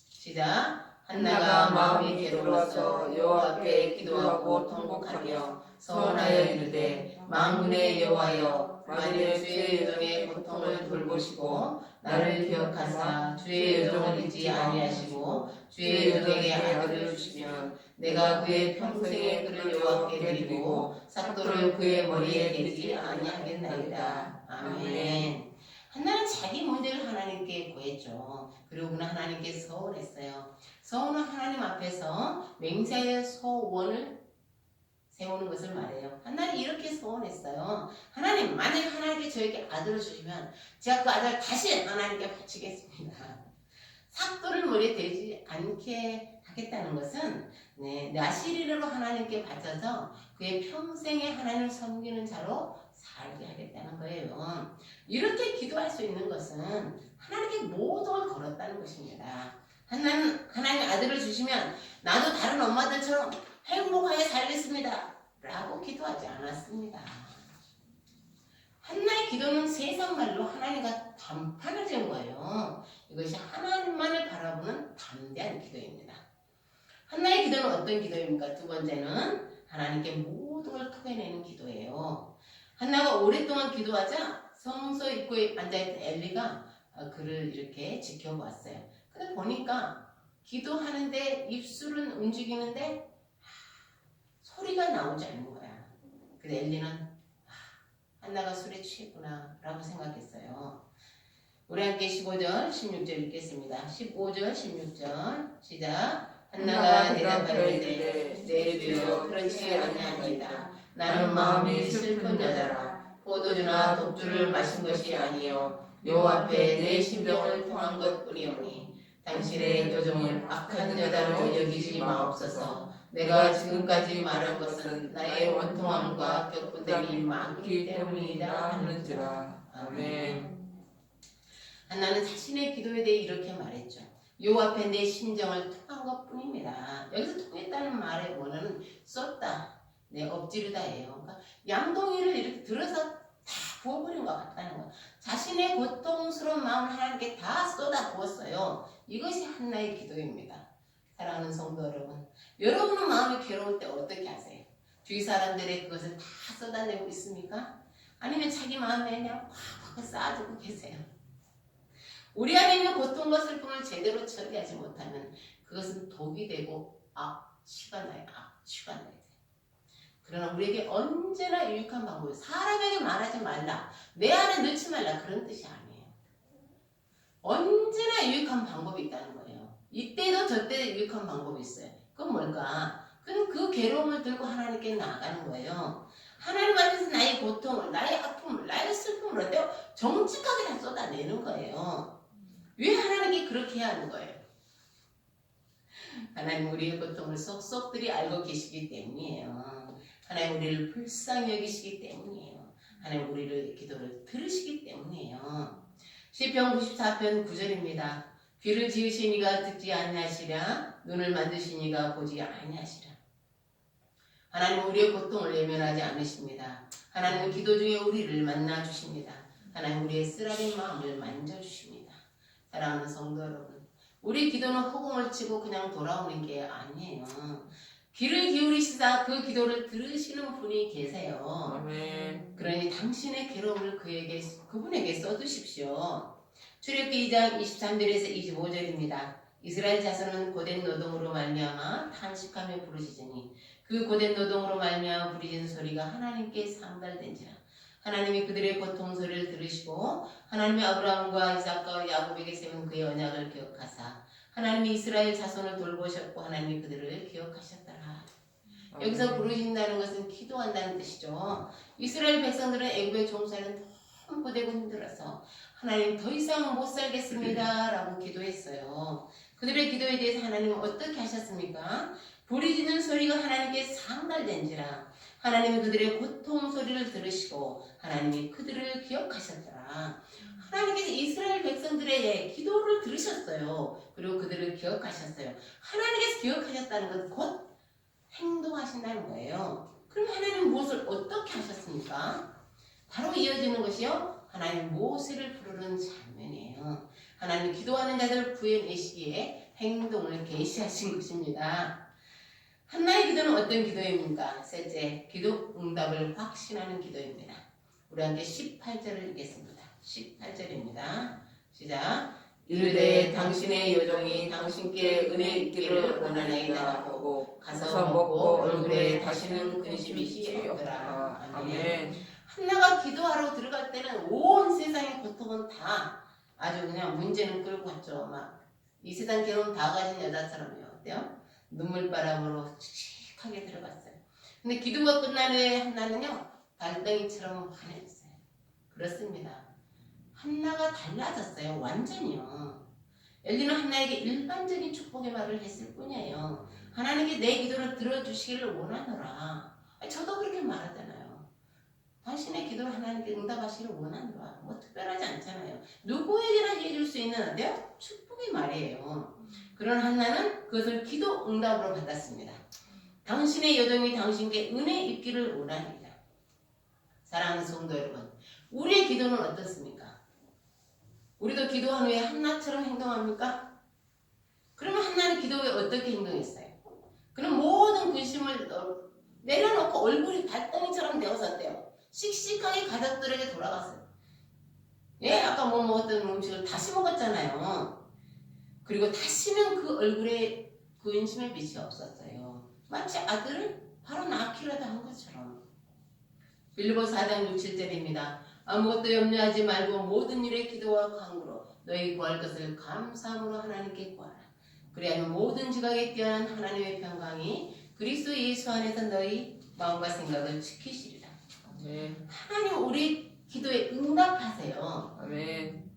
시작. 한나가 마음이 괴로워서 여호와 앞에 기도하고 통곡하며 서원하여 이르되 만군의 여호와여 만일 주의 여종의 고통을 돌보시고 나를 기억하사 주의 여종을 잊지 아니하시고 주의 여종에게 아들을 주시면 내가 그의 평생에 그를 여호와께 드리고 삭도를 그의 머리에 대지 아니하겠나이다. 아멘. 한나는 자기 문제를 하나님께 구했죠. 그리고 그는 하나님께 서원했어요. 서원은 하나님 앞에서 맹세의 소원을 세우는 것을 말해요. 한나는 이렇게 서원했어요. 하나님, 만약 하나님께 저에게 아들을 주시면 제가 그 아들을 다시 하나님께 바치겠습니다. 삭도를 머리에 대지 않게 하겠다는 것은 나시리로 하나님께 바쳐서 그의 평생에 하나님을 섬기는 자로 살게 하겠다는 거예요. 이렇게 기도할 수 있는 것은 하나님께 모든 걸 걸었다는 것입니다. 한나는 하나님 아들을 주시면 나도 다른 엄마들처럼 행복하게 살겠습니다 라고 기도하지 않았습니다. 한나의 기도는 세상 말로 하나님과 단판을 지은 거예요. 이것이 하나님만을 바라보는 담대한 기도입니다. 한나의 기도는 어떤 기도입니까? 두 번째는 하나님께 모든 걸 토해내는 기도예요. 한나가 오랫동안 기도하자 성소 입구에 앉아있던 엘리가 그를 이렇게 지켜봤어요. 근데 보니까 기도하는데 입술은 움직이는데 소리가 나오지 않는 거야. 그래서 엘리는 한나가 술에 취했구나 라고 생각했어요. 우리 함께 15절 16절 읽겠습니다. 15절 16절 시작. 한나가 대답하여 이르되 내 주여 그렇지 아니하니이다. 나는 마음이 슬픈 여자라. 포도주나 독주를 마신 것이 아니요 여호와 앞에 내 심정을 통한 것뿐이오니 당신의 여종을 악한 여자로 여기지 마옵소서. 내가 지금까지 말한 것은 나의 원통함과 격분됨이 많기 때문이다 하는지라. 아멘. 한나는 자신의 기도에 대해 이렇게 말했죠. 여호와 앞에 내 심정을 통한 것뿐입니다. 여기서 통했다는 말의 원어는 쏟다, 엎지르다예요. 그러니까 양동이를 이렇게 들어서 다 부어버린 것 같다는 거예요. 자신의 고통스러운 마음을 하나님께 다 쏟아 부었어요. 이것이 한나의 기도입니다. 사랑하는 성도 여러분, 여러분은 마음이 괴로울 때 어떻게 하세요? 주위 사람들의 그것을 다 쏟아내고 있습니까? 아니면 자기 마음에 그냥 팍팍 쌓아두고 계세요? 우리 안에 있는 고통과 슬픔을 제대로 처리하지 못하면 그것은 독이 되고 악취가 나요. 악취가 나요. 그러나 우리에게 언제나 유익한 방법이 사람에게 말하지 말라, 내 안에 넣지 말라 그런 뜻이 아니에요. 언제나 유익한 방법이 있다는 거예요. 이때도 저때 유익한 방법이 있어요. 그건 뭘까? 그건 그 괴로움을 들고 하나님께 나아가는 거예요. 하나님 앞에서 나의 고통을, 나의 아픔을, 나의 슬픔을 어때요? 정직하게 다 쏟아내는 거예요. 왜 하나님께 그렇게 해야 하는 거예요? 하나님 우리의 고통을 속속들이 알고 계시기 때문이에요. 하나님 우리를 불쌍히 여기시기 때문이에요. 하나님 우리의 기도를 들으시기 때문이에요. 시편 94편 9절입니다. 귀를 지으시니가 듣지 아니하시랴, 눈을 만드시니가 보지 아니하시랴. 하나님 우리의 고통을 외면하지 않으십니다. 하나님은 기도 중에 우리를 만나 주십니다. 하나님 우리의 쓰라린 마음을 만져주십니다. 사랑하는 성도 여러분, 우리 기도는 허공을 치고 그냥 돌아오는 게 아니에요. 귀를 기울이시다 그 기도를 들으시는 분이 계세요. 아멘. 그러니 당신의 괴로움을 그분에게 써두십시오. 출애굽기 2장 23절에서 25절입니다. 이스라엘 자손은 고된 노동으로 말미암아 탄식하며 부르짖으니 그 고된 노동으로 말미암아 부르짖는 소리가 하나님께 상달된지라. 하나님이 그들의 고통 소리를 들으시고 하나님이 아브라함과 이삭과 야곱에게 세운 그의 언약을 기억하사 하나님이 이스라엘 자손을 돌보셨고 하나님이 그들을 기억하셨더라. 여기서 부르신다는 것은 기도한다는 뜻이죠. 이스라엘 백성들은 애굽의 종살이는 너무 고되고 힘들어서 하나님 더 이상 못 살겠습니다 라고 기도했어요. 그들의 기도에 대해서 하나님은 어떻게 하셨습니까? 부르짖는 소리가 하나님께 상달된지라 하나님이 그들의 고통 소리를 들으시고 하나님이 그들을 기억하셨더라. 하나님께서 이스라엘 백성들의 기도를 들으셨어요. 그리고 그들을 기억하셨어요. 하나님께서 기억하셨다는 건 곧 행동하신다는 거예요. 그럼 하나님은 무엇을 어떻게 하셨습니까? 바로 이어지는 것이요. 하나님 모세를 부르는 장면이에요. 하나님 기도하는 자들을 구해내시기에 행동을 계시하신 것입니다. 한나의 기도는 어떤 기도입니까? 셋째, 기도 응답을 확신하는 기도입니다. 우리 함께 18절을 읽겠습니다. 18절입니다. 시작. 이르되 당신의 여종이 당신께 은혜 있기를 원하나이다 하고 가서 먹고 얼굴에 다시는 근심이 없더라. 아멘. 한나가 기도하러 들어갈 때는 온 세상의 고통은 다 아주 그냥 문제는 끌고 갔죠. 막 이 세상 괴로움 다 가진 여자처럼요. 어때요? 눈물바람으로 칙칙하게 들어갔어요. 근데 기도가 끝난 후에 한나는요 달덩이처럼 환해졌어요. 그렇습니다. 한나가 달라졌어요. 완전히요. 엘리는 한나에게 일반적인 축복의 말을 했을 뿐이에요. 하나님께 내 기도를 들어주시기를 원하노라. 저도 그렇게 말하잖아요. 당신의 기도를 하나님께 응답하시기를 원하노라. 뭐 특별하지 않잖아요. 누구에게나 해줄 수 있는 어때요? 축복의 말이에요. 그런 한나는 그것을 기도 응답으로 받았습니다. 당신의 여종이 당신께 은혜 입기를 원합니다. 사랑하는 성도 여러분, 우리의 기도는 어떻습니까? 우리도 기도한 후에 한나처럼 행동합니까? 그러면 한나는 기도 후에 어떻게 행동했어요? 그럼 모든 근심을 내려놓고 얼굴이 달덩이처럼 되어섰대요. 씩씩하게 가족들에게 돌아갔어요. 예, 아까 뭐 먹었던 음식을 다시 먹었잖아요. 그리고 다시는 그 얼굴에 근심의 빛이 없었어요. 마치 아들을 바로 낳기라도 한 것처럼. 빌립보서 4장 6, 7절입니다. 아무것도 염려하지 말고 모든 일에 기도와 간구로 너희 구할 것을 감사함으로 하나님께 구하라. 그리하면 모든 지각에 뛰어난 하나님의 평강이 그리스도 예수 안에서 너희 마음과 생각을 지키시리라. 아멘. 하나님 우리 기도에 응답하세요. 아멘.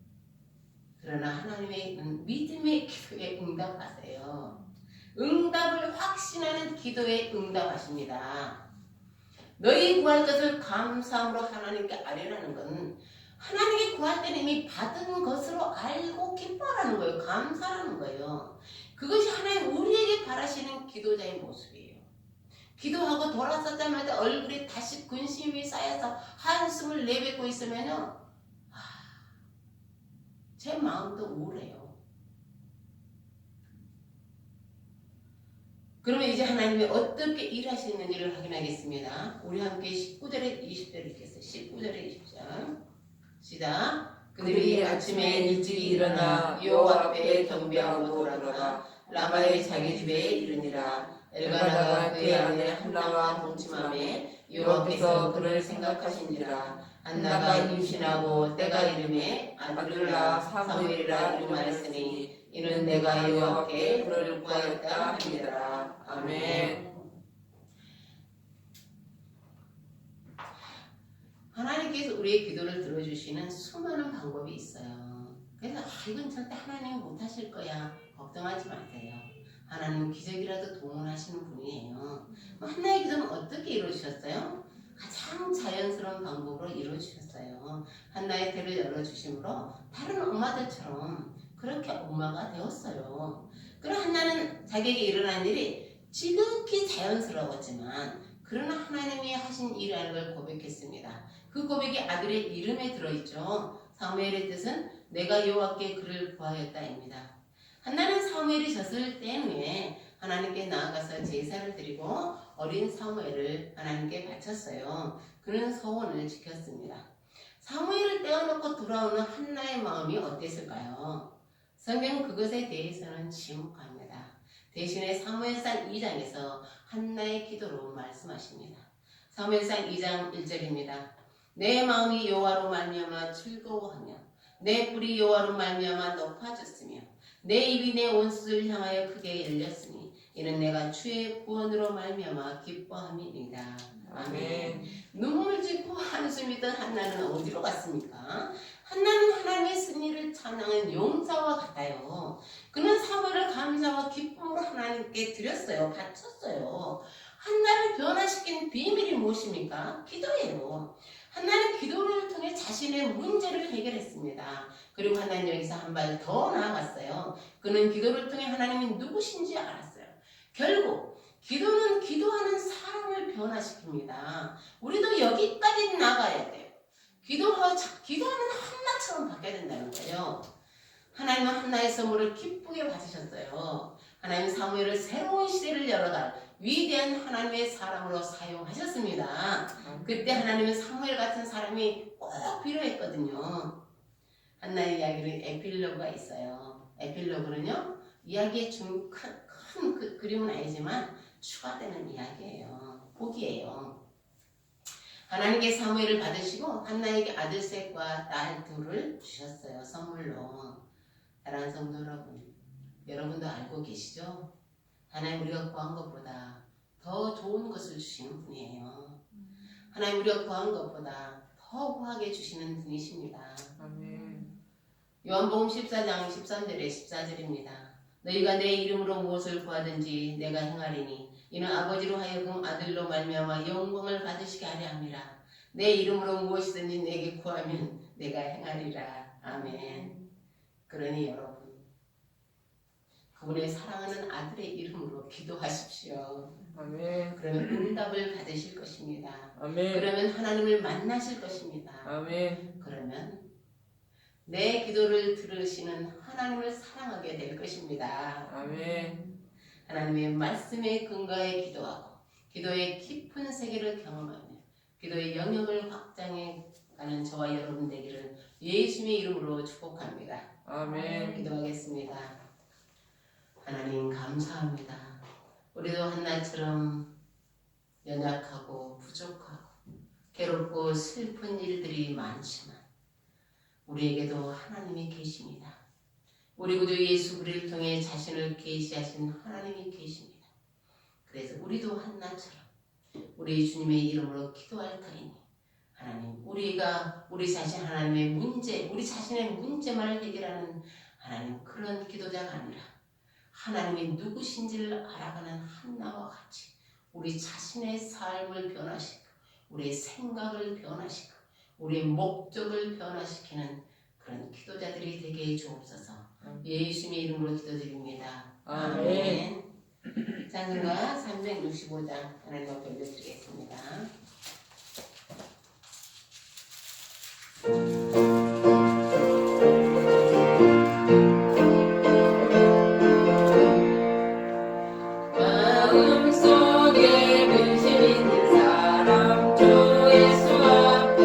그러나 하나님의 믿음의 기도에 응답하세요. 응답을 확신하는 기도에 응답하십니다. 너희 구할 것을 감사함으로 하나님께 아뢰라는 건 하나님께 구할 때는 이미 받은 것으로 알고 기뻐하라는 거예요. 감사하는 거예요. 그것이 하나님 우리에게 바라시는 기도자의 모습이에요. 기도하고 돌아섰자마자 얼굴에 다시 근심이 쌓여서 한숨을 내뱉고 있으면요, 제 마음도 우울해요. 그러면 이제 하나님이 어떻게 일하시는지를 확인하겠습니다. 우리 함께 19절에 20절 읽겠어요. 19절에 20절 시작. 그들이 아침에 일찍 일어나 여호와 앞에 경배하고 돌아가 라마의 자기 집에 이르니라. 엘가나가 그의 아내 한나와 동침함에 여호와께서 그를 생각하신지라. 한나가 임신하고 때가 이름에 아들을 낳아 사무엘이라 이름하였으니 이는 내가 여호와께 그를 구하였다 하니라. 아멘. 하나님께서 우리의 기도를 들어주시는 수많은 방법이 있어요. 그래서 이건 절대 하나님이 못하실 거야 걱정하지 마세요. 하나님은 기적이라도 동원하시는 분이에요. 한나의 기도는 어떻게 이루어주셨어요? 가장 자연스러운 방법으로 이루어주셨어요. 한나의 태를 열어주심으로 다른 엄마들처럼 그렇게 엄마가 되었어요. 그럼 한나는 자기에게 일어난 일이 지극히 자연스러웠지만 그러나 하나님이 하신 일이라는 걸 고백했습니다. 그 고백이 아들의 이름에 들어있죠. 사무엘의 뜻은 내가 여호와께 그를 구하였다입니다. 한나는 사무엘이 졌을 때에 하나님께 나아가서 제사를 드리고 어린 사무엘을 하나님께 바쳤어요. 그는 서원을 지켰습니다. 사무엘을 떼어놓고 돌아오는 한나의 마음이 어땠을까요? 성경은 그것에 대해서는 침묵합니다. 대신에 사무엘상 2장에서 한나의 기도로 말씀하십니다. 사무엘상 2장 1절입니다. 내 마음이 여호와로 말미암아 즐거워하며 내 뿔이 여호와로 말미암아 높아졌으며 내 입이 내 원수를 향하여 크게 열렸으니 이는 내가 주의 구원으로 말미암아 기뻐함이니이다. 아멘. 눈물 짓고 한숨이 던 한나는 어디로 갔습니까? 한나는 하나님의 승리를 찬양한 용사와 같아요. 그는 사모를 감사와 기쁨으로 하나님께 드렸어요. 바쳤어요. 한나를 변화시킨 비밀이 무엇입니까? 기도예요. 한나는 기도를 통해 자신의 문제를 해결했습니다. 그리고 하나님 여기서 한 발 더 나아갔어요. 그는 기도를 통해 하나님이 누구신지 알았어요. 결국 기도는 기도하는 사람을 변화시킵니다. 우리도 여기까지 나가야 돼요. 기도하는 한나처럼 바뀌어야 된다는 거예요. 하나님은 한나의 선물을 기쁘게 받으셨어요. 하나님 사무엘을 새로운 시대를 열어갈 위대한 하나님의 사람으로 사용하셨습니다. 그때 하나님은 사무엘 같은 사람이 꼭 필요했거든요. 한나의 이야기는 에필로그가 있어요. 에필로그는요, 이야기의 큰 그림은 아니지만 추가되는 이야기예요. 복이에요. 하나님께 사무엘을 받으시고 한나에게 아들 셋과 딸 둘을 주셨어요. 선물로. 사랑하는 성도 여러분, 여러분도 알고 계시죠? 하나님 우리가 구한 것보다 더 좋은 것을 주시는 분이에요. 하나님 우리가 구한 것보다 더 구하게 주시는 분이십니다. 아멘. 요한복음 14장 13절에 14절입니다. 너희가 내 이름으로 무엇을 구하든지 내가 행하리니 이는 아버지로 하여금 아들로 말미암아 영광을 받으시게 하려 함이라. 내 이름으로 무엇이든지 내게 구하면 내가 행하리라. 아멘. 그러니 여러분, 그분의 사랑하는 아들의 이름으로 기도하십시오. 아멘. 그러면 응답을 받으실 것입니다. 아멘. 그러면 하나님을 만나실 것입니다. 아멘. 그러면 내 기도를 들으시는 하나님을 사랑하게 될 것입니다. 아멘. 하나님의 말씀에 근거해 기도하고 기도의 깊은 세계를 경험하며 기도의 영역을 확장해 가는 저와 여러분 되기를 예수님의 이름으로 축복합니다. 아멘. 기도하겠습니다. 하나님 감사합니다. 우리도 한나처럼 연약하고 부족하고 괴롭고 슬픈 일들이 많지만 우리에게도 하나님이 계십니다. 우리 구주 예수 그리스도를 통해 자신을 계시하신 하나님이 계십니다. 그래서 우리도 한나처럼 우리 주님의 이름으로 기도할 터이니 하나님, 우리가 우리 자신 하나님의 문제, 우리 자신의 문제만을 해결하는 하나님 그런 기도자가 아니라 하나님이 누구신지를 알아가는 한나와 같이 우리 자신의 삶을 변화시키고 우리의 생각을 변화시키고 우리의 목적을 변화시키는 그런 기도자들이 되게 주옵소서. 예수님의 이름으로 기도드립니다. 아멘. 찬송가 365장 하나님 앞에 올려드리겠습니다. 마음속에 근심 있는 사람 주 예수 앞에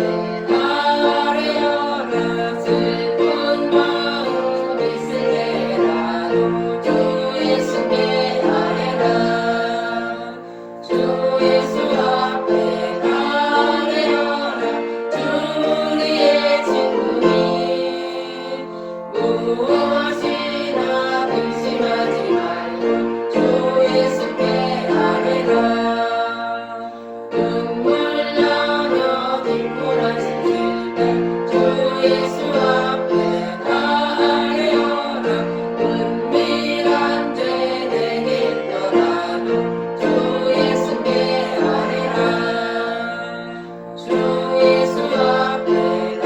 아뢰어라. 슬픈 마음 있을 때라도 주 예수께 아뢰라. 주 예수 앞에 아뢰어라. 주 우리의 친구니 무엇이나 근심하지 말고 주 예수께 아뢰라. 눈물 나며 뒷골하신 그때 주 예수 앞에 아뢰어라. 은밀한 죄 내게 있더라도 주 예수께 아뢰라. 주 예수 앞에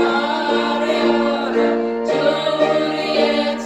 아뢰어라. 주 우리의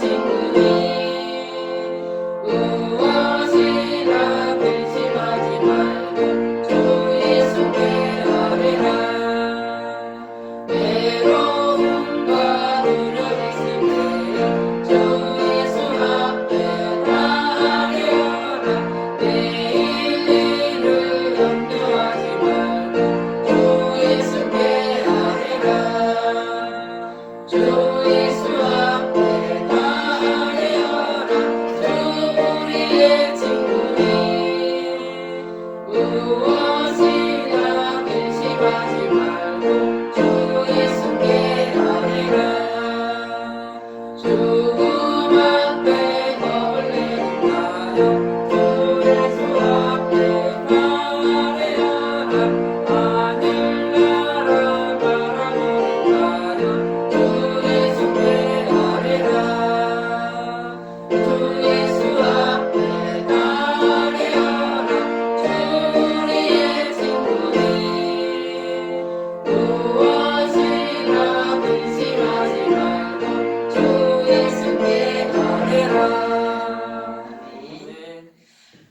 죽음 앞에 겁을 내린다요 주 예수 앞에 아뢰어라 하늘나라 바라보니까요 주 예수께 아뢰라 주 예수 앞에 아뢰어라 주 우리의 친구니 무엇이나 근심하지 말고 주 예수께 아뢰라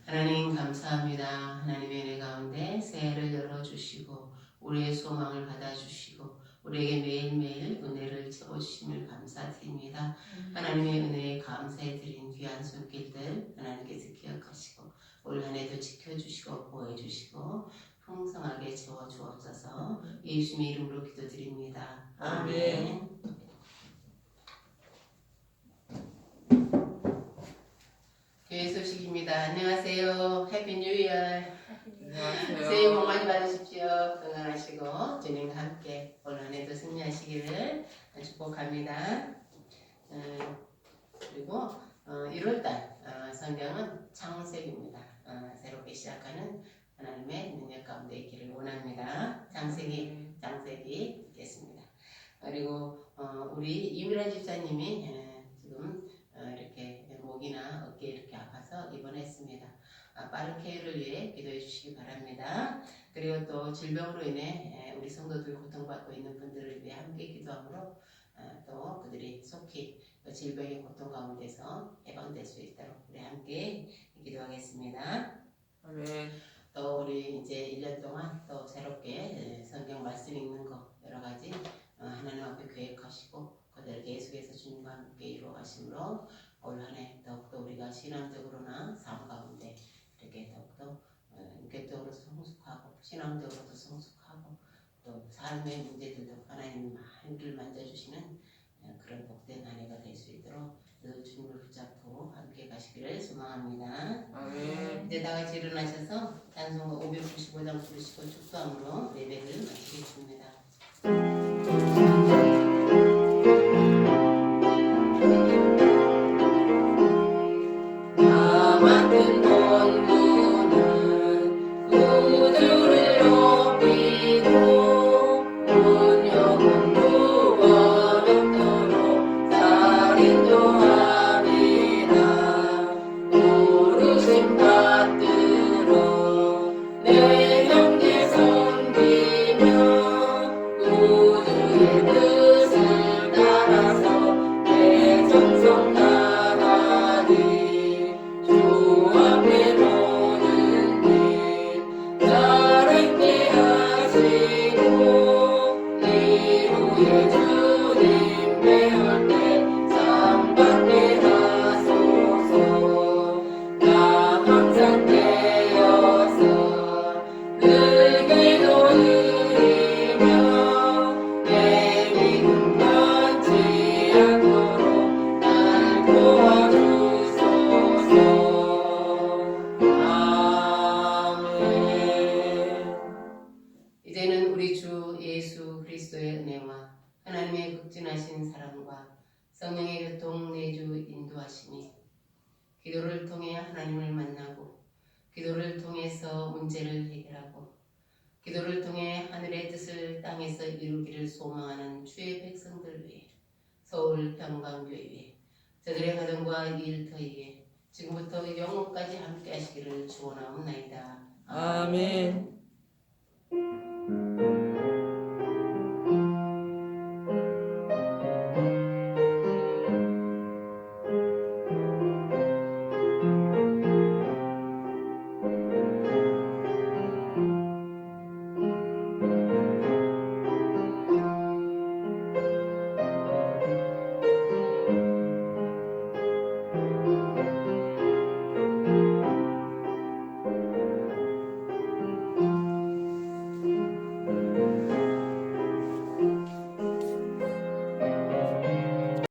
하나님 감사합니다. 하나님의 은혜 가운데 새해를 열어주시고 우리의 소망을 받아주시고 우리에게 매일매일 은혜를 채워주심을 감사드립니다. 하나님의 은혜에 감사해드린 귀한 손길들 하나님께서 기억하시고 올 한 해도 지켜주시고 보호해주시고 풍성하게 채워주옵소서. 예수님의 이름으로 기도드립니다. 아멘. 교회 소식입니다. 안녕하세요. 해피 뉴 이어. 안녕하세요. 새해 복 많이 받으십시오. 건강하시고 주님과 함께 올 한 해도 승리하시기를 축복합니다. 그리고 1월달 성경은 창세기입니다. 새롭게 시작하는 하나님의 능력 가운데 있기를 원합니다. 창세기 있겠습니다. 그리고 우리 이미란 집사님이 지금 이렇게 목이나 어깨 이렇게 아파서 입원했습니다. 빠른 쾌유를 위해 기도해 주시기 바랍니다. 그리고 또 질병으로 인해 우리 성도들 고통받고 있는 분들을 위해 함께 기도함으로 또 그들이 속히 그 질병의 고통 가운데서 해방될 수 있도록 우리 함께 기도하겠습니다. 아멘. 또 우리 이제 1년 동안 또 새롭게 성경 말씀 읽는 거 여러 가지 하나님 앞에 계획하시고 그들 계속해서 주님과 함께 이루어가심으로 올 한 해 더욱더 우리가 신앙적으로나 삶 가운데 이렇게 더욱더 인격적으로 성숙하고 신앙적으로도 성숙하고 또 삶의 문제들도 하나님 많이를 만져주시는 그런 복된 한 해가 될 수 있도록 늘 주님을 붙잡고 함께 가시기를 소망합니다. 아멘. 이제 다 같이 일어나셔서 찬송가 595장 부르시고 축도함으로 예배를 마치겠습니다. 나 만든 본분은 구주를 높이고 운명은 구원없도록 살인도 하리라 부르심 받들어 내 형제 섬기며 구주의 뜻을 따라서 내 정성 다하리 주 앞에 모든 일 자랑케 하시고 이후에 주님 배울 때 상받게 하소서 나 항상 깨어서 늘 기도드리며 내 믿음 변치 않도록 날 도와주소서 아멘. 이제는 우리 주 예수 그리스도의 은혜와 하나님의 극진하신 사랑과 성령의 교통 내주 인도하심이 기도를 통해 하나님을 만나고 기도를 통해서 문제를 해결하고 기도를 통해 하늘의 뜻을 땅에서 이루기를 소망하는 주의 백성들 위해 서울 평강교회 위해 저들의 가정과 일터에 지금부터 영원까지 함께 하시기를 축원하옵나이다. 아멘.